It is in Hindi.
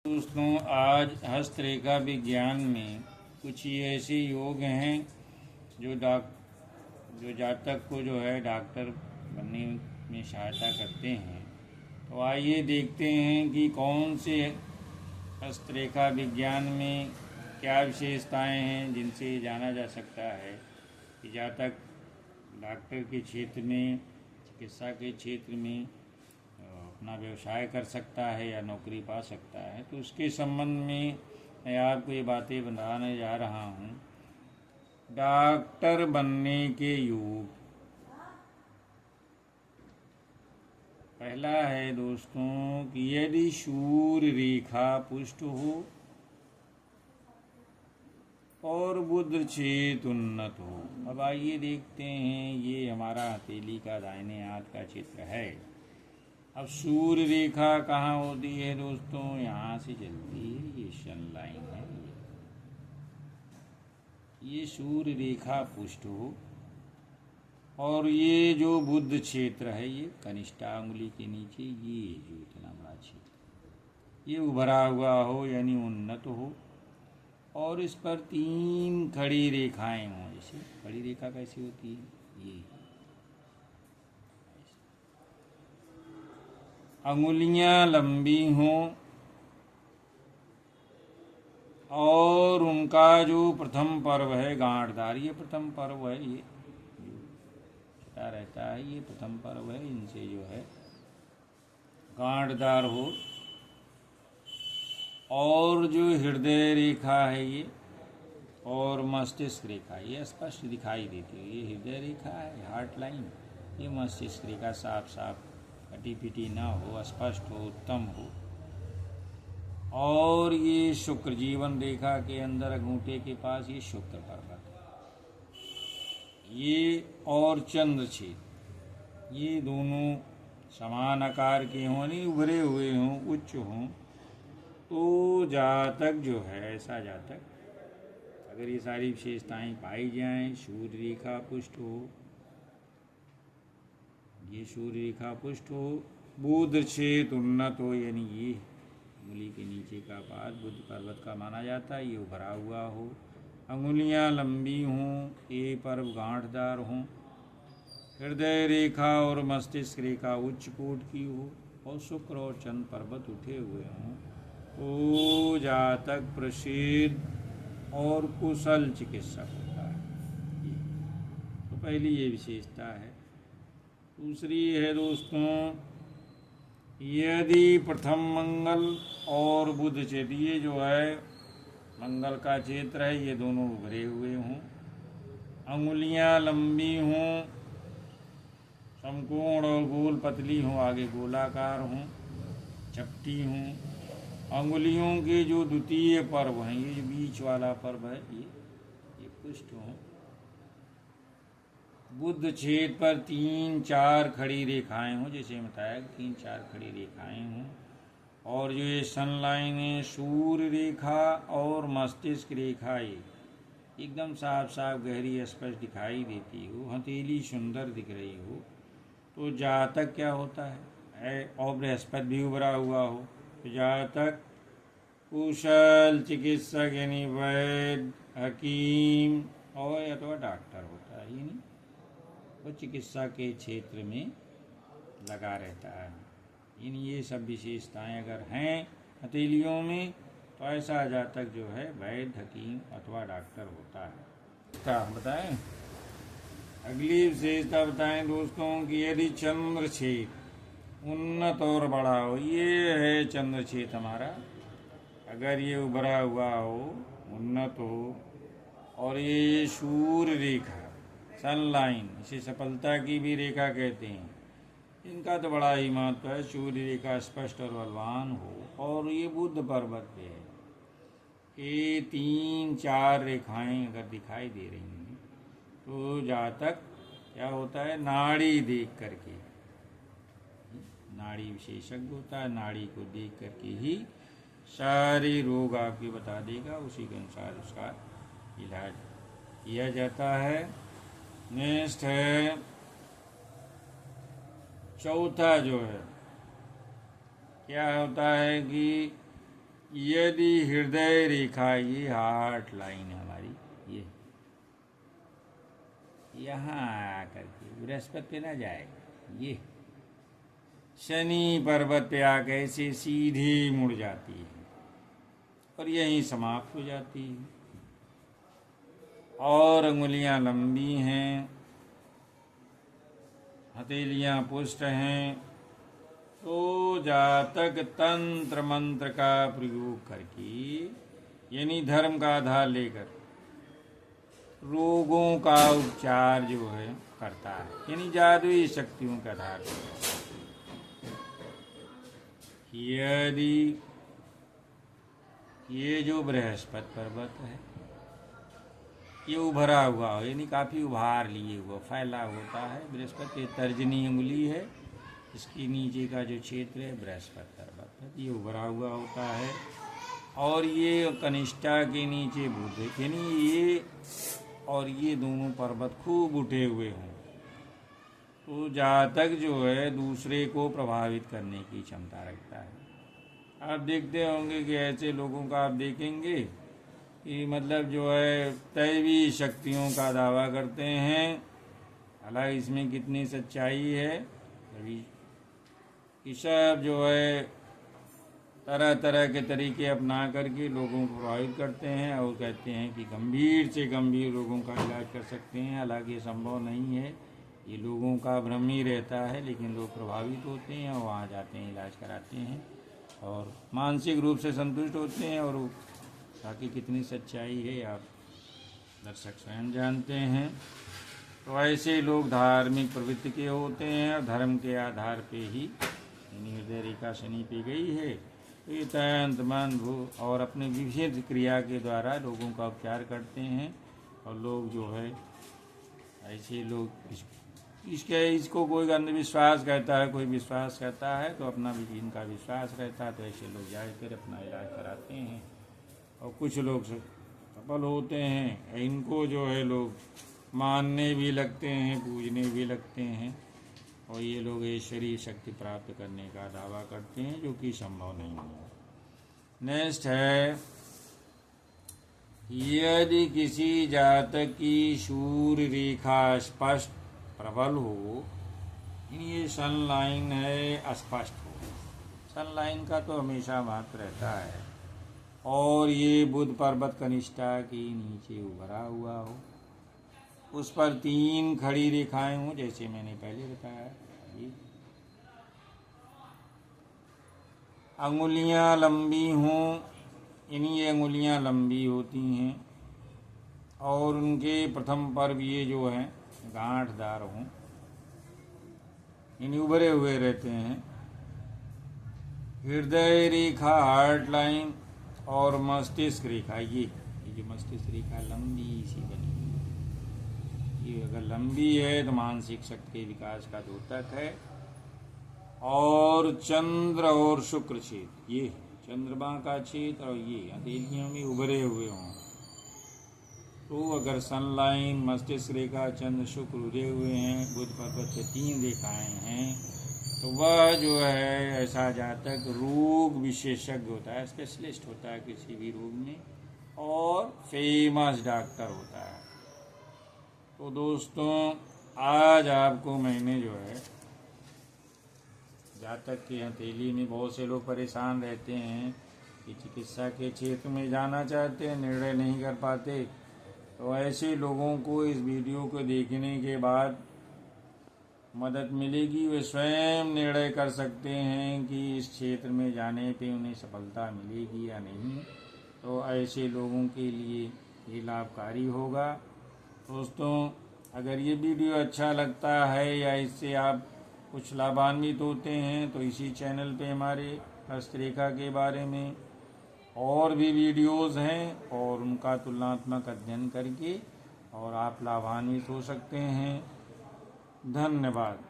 दोस्तों, आज हस्तरेखा विज्ञान में कुछ ही ऐसे योग हैं जो जातक को जो है डॉक्टर बनने में सहायता करते हैं। तो आइए देखते हैं कि कौन से हस्तरेखा विज्ञान में क्या विशेषताएं हैं जिनसे जाना जा सकता है कि जातक डॉक्टर के क्षेत्र में, चिकित्सा के क्षेत्र में अपना व्यवसाय कर सकता है या नौकरी पा सकता है। तो उसके संबंध में मैं आपको ये बातें बताने जा रहा हूँ। डॉक्टर बनने के योग। पहला है दोस्तों कि यदि सूर्य रेखा पुष्ट हो और बुध क्षेत्र उन्नत हो। अब आइए देखते हैं, ये हमारा हथेली का दाहिने हाथ का चित्र है। अब सूर्य रेखा कहाँ होती है दोस्तों? यहाँ से चलती है, ये सन लाइन है। ये सूर्य रेखा पुष्ट हो और ये जो बुध क्षेत्र है, ये कनिष्ठा अंगुली के नीचे, ये जो इतना बड़ा क्षेत्र, ये उभरा हुआ हो यानी उन्नत हो और इस पर 3 खड़ी रेखाएं हों। जैसे खड़ी रेखा कैसी होती है? ये अंगुलियां लंबी हों और उनका जो प्रथम पर्व है गांठदार, ये प्रथम पर्व है, ये छटा रहता है, ये प्रथम पर्व है। इनसे जो है गांठदार हो और जो हृदय रेखा है ये और मस्तिष्क रेखा ये स्पष्ट दिखाई देती है। ये हृदय रेखा है, हार्ट लाइन, ये मस्तिष्क रेखा साफ साफ कटी पिटी ना हो, स्पष्ट हो, उत्तम हो। और ये शुक्र जीवन रेखा के अंदर अंगूठे के पास ये शुक्र पर्वत है, ये और चंद्र छेद, ये दोनों समान आकार के हों, नहीं उभरे हुए हों, उच्च हों। तो जातक जो है, ऐसा जातक अगर ये सारी विशेषताएं पाई जाएं, सूर्य रेखा पुष्ट हो, ये सूर्य रेखा पुष्ट हो, बुध क्षेत्र उन्नत हो, यानी ये अंगुली के नीचे का पाद बुध पर्वत का माना जाता है, ये उभरा हुआ हो, अंगुलियां लंबी हों, ये पर्व गांठदार हों, हृदय रेखा और मस्तिष्क रेखा उच्च कोट की हो और शुक्र और चंद्र पर्वत उठे हुए हों। तो जातक प्रसिद्ध और कुशल चिकित्सक होता है। तो पहली ये विशेषता है। दूसरी है दोस्तों, यदि प्रथम मंगल और बुध क्षेत्र, ये जो है मंगल का क्षेत्र है, ये दोनों उभरे हुए हों, अंगुलियां लंबी हों, समकोण और गोल पतली हों, आगे गोलाकार हों, चपटी हों, अंगुलियों के जो द्वितीय पर्व हैं, ये जो बीच वाला पर्व है, ये पुष्ट हों, बुध क्षेत्र पर 3-4 खड़ी रेखाएं हों, जैसे बताया 3-4 खड़ी रेखाएं हों, और जो ये सन लाइन है, सूर्य रेखा और मस्तिष्क रेखा ये एकदम साफ साफ गहरी स्पष्ट दिखाई देती हो, हथेली सुंदर दिख रही हो। तो जातक क्या होता है, और बृहस्पति भी उभरा हुआ हो, तो जातक कुशल चिकित्सक यानी वैद्य, हकीम और अथवा डॉक्टर होता है। यानी वो चिकित्सा के क्षेत्र में लगा रहता है। ये सब विशेषताएं अगर हैं हथेलियों में, तो ऐसा जातक जो है वैद्य, हकीम अथवा डॉक्टर होता है। क्या बताएं? अगली विशेषता बताएं दोस्तों कि यदि चंद्र क्षेत्र उन्नत और बड़ा हो, ये है चंद्र क्षेत्र हमारा, अगर ये उभरा हुआ हो, उन्नत हो और ये सूर्य रेखा सन लाइन, इसे सफलता की भी रेखा कहते हैं, इनका तो बड़ा ही महत्व है। सूर्य रेखा स्पष्ट और बलवान हो और ये बुध पर्वत पे है, ये 3-4 रेखाएं अगर दिखाई दे रही हैं, तो जातक क्या होता है, नाड़ी देख करके, नाड़ी विशेषज्ञ होता है, नाड़ी को देख करके ही सारे रोग आपके बता देगा, उसी के अनुसार उसका इलाज किया जाता है। नेक्स्ट है चौथा, जो है क्या होता है कि यदि हृदय रेखा, ये हार्ट लाइन है हमारी, ये यहाँ आकर के बृहस्पति पे ना जाएगा, ये शनि पर्वत पे आकर ऐसे सीधे मुड़ जाती है और यहीं समाप्त हो जाती है। और अंगुलियां लंबी हैं, हथेलियां पुष्ट हैं, तो जातक तंत्र मंत्र का प्रयोग करके, यानी धर्म का आधार लेकर रोगों का उपचार जो है करता है, यानी जादुई शक्तियों के आधार पर। यदि ये जो बृहस्पति पर्वत है ये उभरा हुआ हो, यानी काफ़ी उभार लिए हुआ फैला होता है, बृहस्पति तर्जनी उंगली है, इसकी नीचे का जो क्षेत्र है बृहस्पति पर्वत है, ये उभरा हुआ होता है। और ये कनिष्ठा के नीचे बुध, यानी ये और ये दोनों पर्वत खूब उठे हुए हों, तो जातक जो है दूसरे को प्रभावित करने की क्षमता रखता है। आप देखते होंगे कि ऐसे लोगों का आप देखेंगे कि मतलब जो है दैवी शक्तियों का दावा करते हैं, हालांकि इसमें कितनी सच्चाई है अभी कि सब जो है तरह तरह के तरीके अपना करके लोगों को प्रभावित करते हैं और कहते हैं कि गंभीर से गंभीर रोगों का इलाज कर सकते हैं। हालांकि ये संभव नहीं है, ये लोगों का भ्रम ही रहता है, लेकिन लोग प्रभावित होते हैं और वहाँ जाते हैं, इलाज कराते हैं और मानसिक रूप से संतुष्ट होते हैं। और बाकी कितनी सच्चाई है आप दर्शक स्वयं जानते हैं। तो ऐसे लोग धार्मिक प्रवृत्ति के होते हैं और धर्म के आधार पे ही, यानी हृदय रेखा शनि पे गई है तो ये तंत्र मंत्र और अपने विभिन्न क्रिया के द्वारा लोगों का उपचार करते हैं। और लोग जो है ऐसे लोग इसको कोई अंधविश्वास कहता है, कोई विश्वास कहता है, तो अपना भी इनका विश्वास रहता है, तो ऐसे लोग जाकर अपना इलाज कराते हैं और कुछ लोग सफल होते हैं। इनको जो है लोग मानने भी लगते हैं, पूजने भी लगते हैं और ये लोग ईश्वरीय शक्ति प्राप्त करने का दावा करते हैं, जो कि संभव नहीं है। नेक्स्ट है, यदि किसी जातक की सूर्य रेखा स्पष्ट प्रबल हो, ये सन लाइन है अस्पष्ट हो, सन लाइन का तो हमेशा महत्व रहता है, और ये बुध पर्वत कनिष्ठा के नीचे उभरा हुआ हो, उस पर 3 खड़ी रेखाएं हों, जैसे मैंने पहले बताया, ये अंगुलियां लंबी हों, यानी ये अंगुलियां लंबी होती हैं और उनके प्रथम पर्व ये जो हैं गांठदार हों, यानी उभरे हुए रहते हैं। हृदय रेखा, हार्ट लाइन और मस्तिष्क रेखा, ये जो मस्तिष्क रेखा लंबी सी बनी, ये अगर लंबी है तो मानसिक शक्ति के विकास का द्योतक है। और चंद्र और शुक्र क्षेत्र, ये चंद्रमा का क्षेत्र और ये हथेलियों में उभरे हुए हों, तो अगर सन लाइन, मस्तिष्क रेखा, चंद्र शुक्र उभरे हुए हैं, बुध पर्वत से 3 रेखाएं हैं, तो वह जो है ऐसा जातक रोग विशेषज्ञ होता है, स्पेशलिस्ट होता है किसी भी रोग में और फेमस डॉक्टर होता है। तो दोस्तों आज आपको मैंने जो है जातक की हथेली में, बहुत से लोग परेशान रहते हैं कि चिकित्सा के क्षेत्र में जाना चाहते हैं, निर्णय नहीं कर पाते, तो ऐसे लोगों को इस वीडियो को देखने के बाद मदद मिलेगी, वे स्वयं निर्णय कर सकते हैं कि इस क्षेत्र में जाने पे उन्हें सफलता मिलेगी या नहीं। तो ऐसे लोगों के लिए ये लाभकारी होगा। दोस्तों अगर ये वीडियो अच्छा लगता है या इससे आप कुछ लाभान्वित होते हैं तो इसी चैनल पे हमारे हस्तरेखा के बारे में और भी वीडियोस हैं और उनका तुलनात्मक अध्ययन करके और आप लाभान्वित हो सकते हैं। धन्यवाद।